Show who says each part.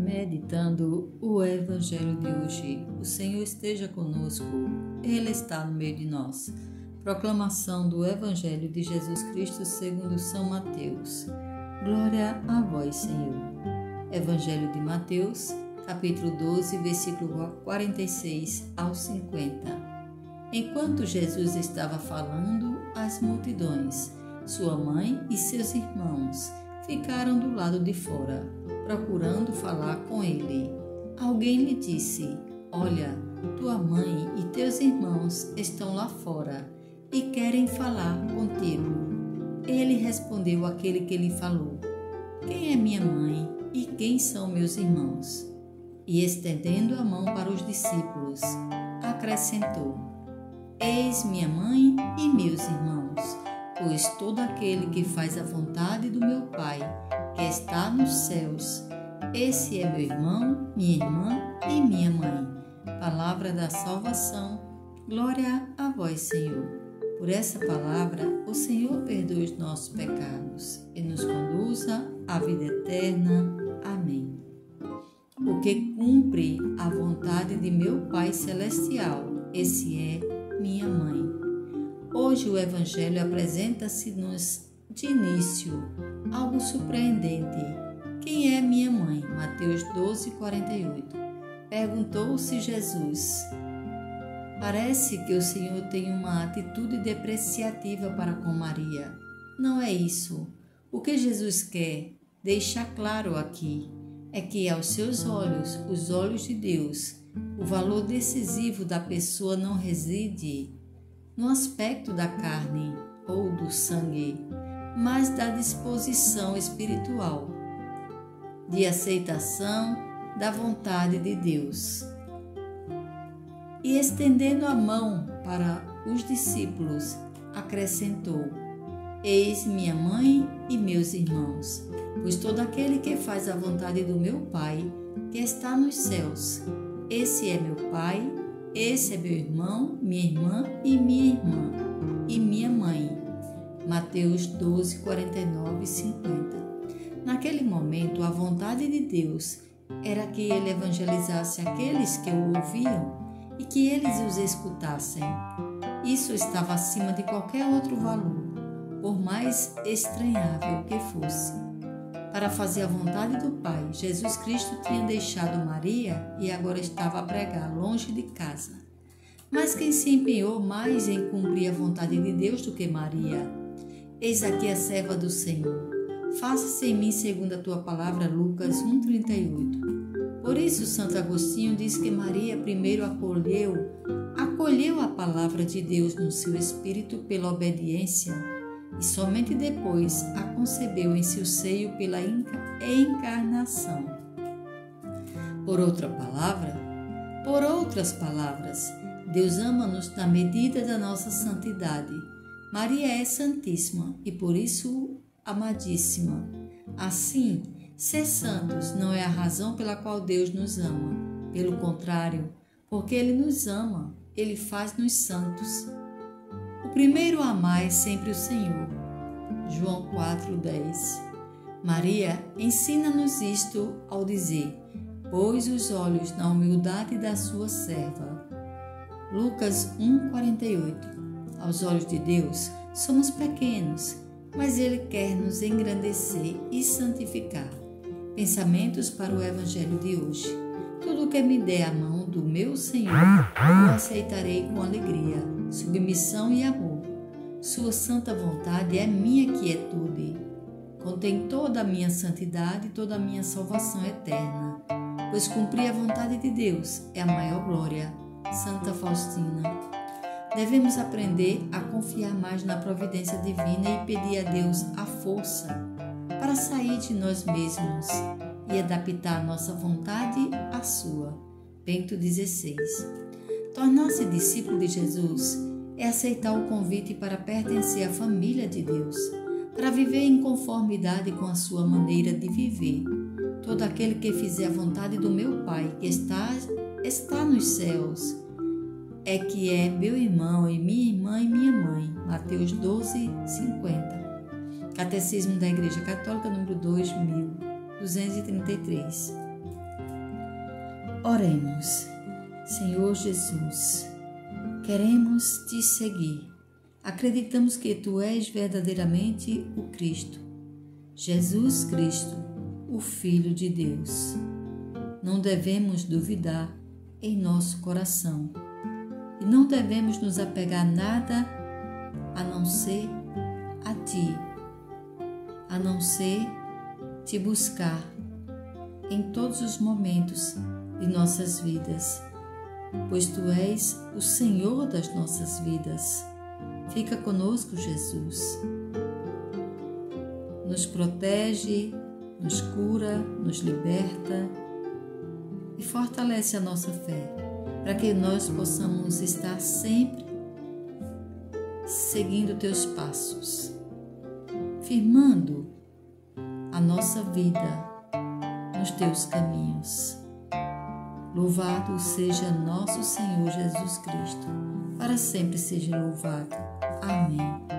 Speaker 1: Meditando o Evangelho de hoje, o Senhor esteja conosco, Ele está no meio de nós. Proclamação do Evangelho de Jesus Cristo segundo São Mateus. Glória a vós, Senhor. Evangelho de Mateus, capítulo 12, versículo 46 ao 50. Enquanto Jesus estava falando às multidões, sua mãe e seus irmãos ficaram do lado de fora, procurando falar com ele. Alguém lhe disse: "Olha, tua mãe e teus irmãos estão lá fora e querem falar contigo." Ele respondeu àquele que lhe falou: "Quem é minha mãe e quem são meus irmãos?" E estendendo a mão para os discípulos, acrescentou: "Eis minha mãe e meus irmãos, pois todo aquele que faz a vontade do meu Pai, que está nos céus, esse é meu irmão, minha irmã e minha mãe." Palavra da salvação, glória a vós, Senhor. Por essa palavra, o Senhor perdoa os nossos pecados e nos conduza à vida eterna. Amém. O que cumpre a vontade de meu Pai Celestial, esse é minha mãe. Hoje o Evangelho apresenta-se-nos de início algo surpreendente. Quem é minha mãe? Mateus 12, 48. Perguntou-se Jesus. Parece que o Senhor tem uma atitude depreciativa para com Maria. Não é isso. O que Jesus quer deixar claro aqui é que aos seus olhos, os olhos de Deus, o valor decisivo da pessoa não reside no aspecto da carne ou do sangue, mas da disposição espiritual, de aceitação da vontade de Deus. E estendendo a mão para os discípulos, acrescentou: "Eis minha mãe e meus irmãos, pois todo aquele que faz a vontade do meu Pai, que está nos céus, esse é meu Pai, esse é meu irmão, minha irmã e minha mãe." Mateus 12, 49 e 50. Naquele momento, a vontade de Deus era que ele evangelizasse aqueles que o ouviam e que eles os escutassem. Isso estava acima de qualquer outro valor, por mais estranhável que fosse. Para fazer a vontade do Pai, Jesus Cristo tinha deixado Maria e agora estava a pregar longe de casa. Mas quem se empenhou mais em cumprir a vontade de Deus do que Maria? Eis aqui a serva do Senhor. Faça-se em mim segundo a tua palavra, Lucas 1,38. Por isso, Santo Agostinho diz que Maria primeiro acolheu a palavra de Deus no seu espírito pela obediência e somente depois a concebeu em seu seio pela encarnação. Por outras palavras, Deus ama-nos na medida da nossa santidade. Maria é santíssima e por isso amadíssima. Assim, ser santos não é a razão pela qual Deus nos ama. Pelo contrário, porque Ele nos ama, Ele faz-nos santos. O primeiro a amar é sempre o Senhor. João 4:10. Maria ensina-nos isto ao dizer: "Pôs os olhos na humildade da sua serva." Lucas 1:48. Aos olhos de Deus, somos pequenos, mas Ele quer nos engrandecer e santificar. Pensamentos para o Evangelho de hoje. Tudo o que me der a mão do meu Senhor, eu aceitarei com alegria, submissão e amor. Sua santa vontade é minha quietude. Contém toda a minha santidade e toda a minha salvação eterna, pois cumprir a vontade de Deus é a maior glória. Santa Faustina. Devemos aprender a confiar mais na providência divina e pedir a Deus a força para sair de nós mesmos e adaptar a nossa vontade à sua. Bento XVI. Tornar-se discípulo de Jesus é aceitar o convite para pertencer à família de Deus, para viver em conformidade com a sua maneira de viver. Todo aquele que fizer a vontade do meu Pai, que está nos céus, é que é meu irmão e minha mãe. Mateus 12, 50. Catecismo da Igreja Católica, número 2233. Oremos. Senhor Jesus, queremos te seguir. Acreditamos que tu és verdadeiramente o Cristo, Jesus Cristo, o Filho de Deus. Não devemos duvidar em nosso coração e não devemos nos apegar a nada a não ser a ti, a não ser te buscar em todos os momentos de nossas vidas, pois tu és o Senhor das nossas vidas. Fica conosco, Jesus. Nos protege, nos cura, nos liberta e fortalece a nossa fé, para que nós possamos estar sempre seguindo teus passos, firmando a nossa vida nos teus caminhos. Louvado seja nosso Senhor Jesus Cristo, para sempre seja louvado. Amém.